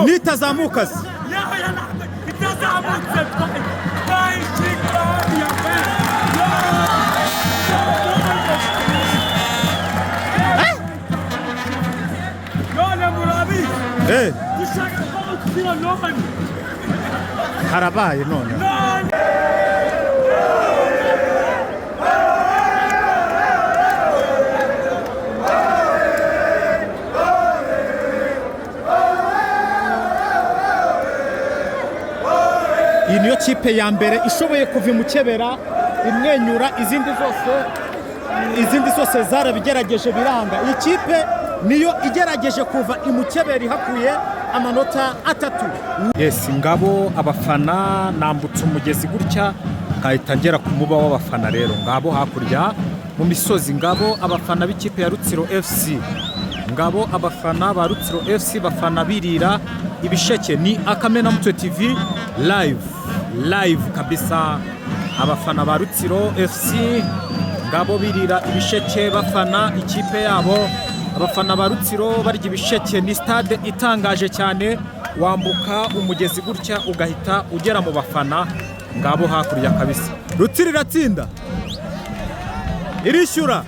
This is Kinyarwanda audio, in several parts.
nitazamuka se harabaye none iyi niyo kipe ya mbere ishoboye kuva imukebera imwenyura, izindi zose zarabigerageje biranga. Iyi kipe niyo igerageje kuva imukebera ihakuye amanota 3. Yes, ngabo abafana nambutse umugezi gutya kahita ngera ku muba w'abafana. Rero ngabo hakurya mu misozi, ngabo abafana b'ikipe ya Rutsiro FC, ngabo abafana ba Rutsiro FC bafana birira ibisheke. Ni Akamenamutwe TV live kabisa, abafana ba Rutsiro FC ngabo birira ibisheke bafana ikipe yabo. Abafana ba Rutsiro barya ibisheke. Ni stade itangaje cyane, wambuka umugezi gutya ugahita ugera mu bafana. Ngabo hakurya kabisa. Rutsiro iratsinda, irishyura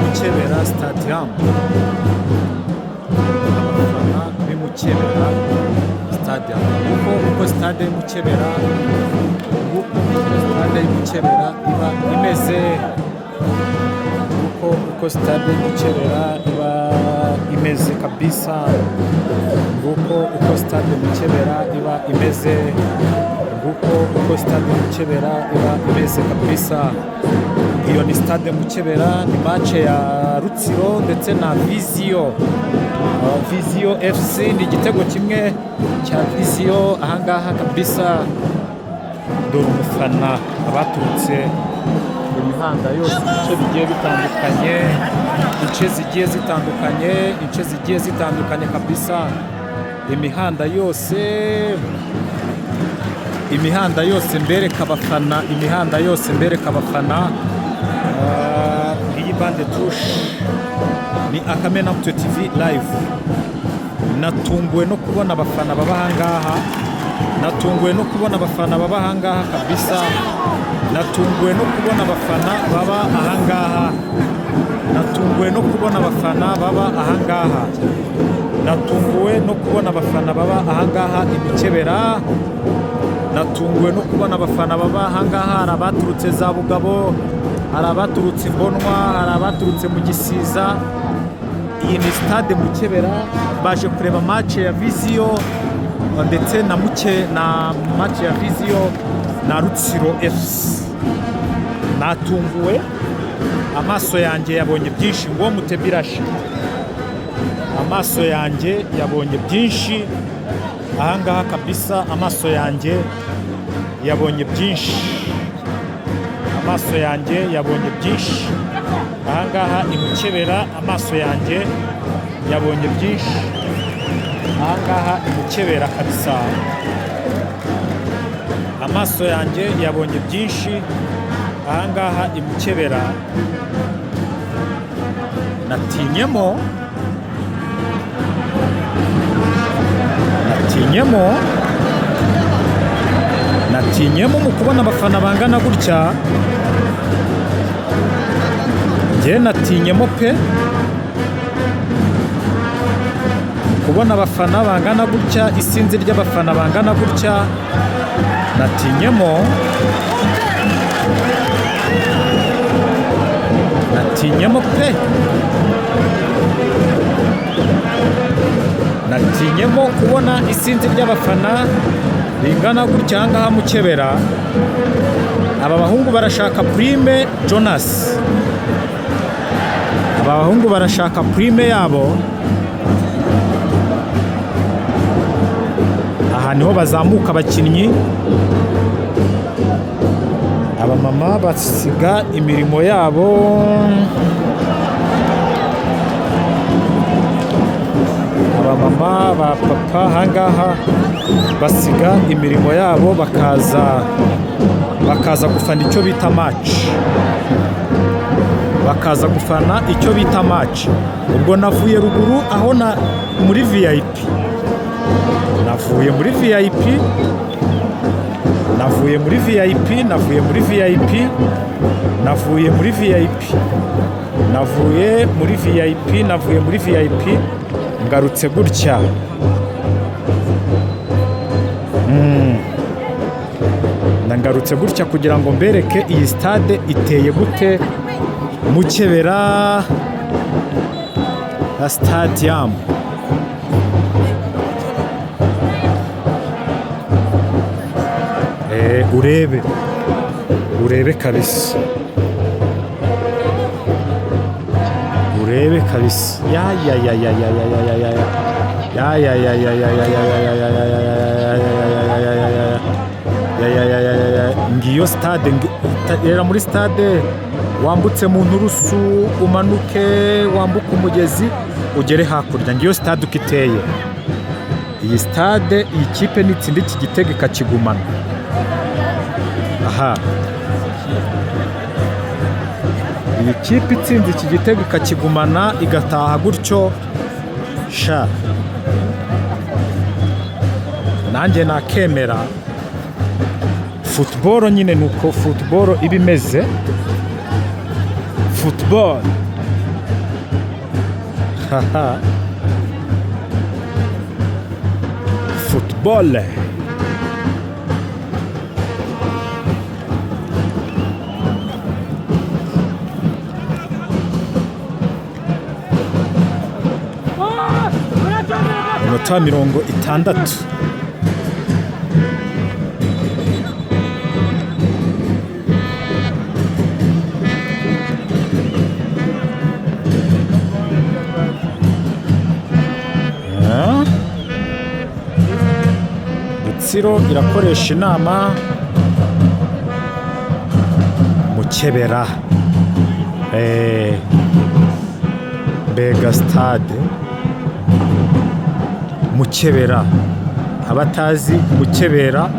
Mukebera Stadium, abafana b'Imukebera Stadium. Uko stade y'Imukebera iba imeze, uko stade y'Imukebera iba imeze kabisa, uko stade y'Imukebera iba imeze, uko stade y'Imukebera iba imeze kabisa. Iyo ni stade Mukebera, ni match ya Rutsiro ndetse na Visio FC. Ni igitego kimwe cya Visio ahangaha kabisa. Dore umufana abaturutse imihanda yose, ibice bigiye bitandukanye, kabisa. Imihanda yose mbereka abafana, iyi bande touche. Ni Akamenamutwe TV live. Natunguwe no kubona abafana baba ahangaha, kabisa. Natunguwe no kubona abafana baba ahangaha Imukebera. Natunguwe no kubona abafana baba ahangaha. Hari abaturutse za Bugabo, hari abaturutse Mbonwa, hari abaturutse mu Gisiza. Iyi ni stade Mukebera, baje kureba match ya Visio ndetse na match ya Visio na Rutsiro FC. Natunguwe, amaso yanjye yabonye byinshi, ngo mutebirashe. Amaso yanjye yabonye byinshi ahangaha kabisa. Amaso yanjye yabonye byinshi ahangaha Imukebera. Amaso yanjye yabonye byinshi ahangaha Imukebera kabisa. Amaso yanjye yabonye byinshi ahangaha Imukebera. Natinyemo mu kubona abafana bangana gutya. Njye natinyemo pe, kubona abafana bangana gutya, isinzi ry'abafana bangana gutya. Natinyemo pe, natinyemo kubona isinzi ry'abafana bingana gutya ahangaha Mukebera. Aba bahungu barashaka prime Jonas, aba bahungu barashaka prime yabo. Aha niho bazamuka abakinnyi. Abamama basiga imirimo yabo, abamama ba papa ahangaha basiga imirimo yabo bakaza bakaza gufana icyo bita match, bakaza gufana icyo bita match. Ubwo navuye ruguru aho muri VIP, navuye muri VIP, navuye muri VIP, navuye muri VIP, navuye muri VIP, navuye muri VIP, navuye muri VIP, ngarutse gutya. Ngarutse gutya kugira ngo mbereke iyi stade iteye gute. Mukebera Stadium. Urebe kabisa, urebe kabisa. Ngiyo stade, rera muri stade wambutse mu nturusu umanuke wambuka umugezi ugere hakurya. Ngiyo stade uko iteye. Iyi stade, iyi kipe nitsinda iki gitego ikakigumana. Aha, iyi kipe itsinze iki gitego ikakigumana igataha gutyo, sha nanjye nakemera. Football nyine nuko football iba imeze. Football haha, football. Minota 60. Rutsiro irakoresha inama. Mukebera mbega stade Mukebera, abatazi Mukebera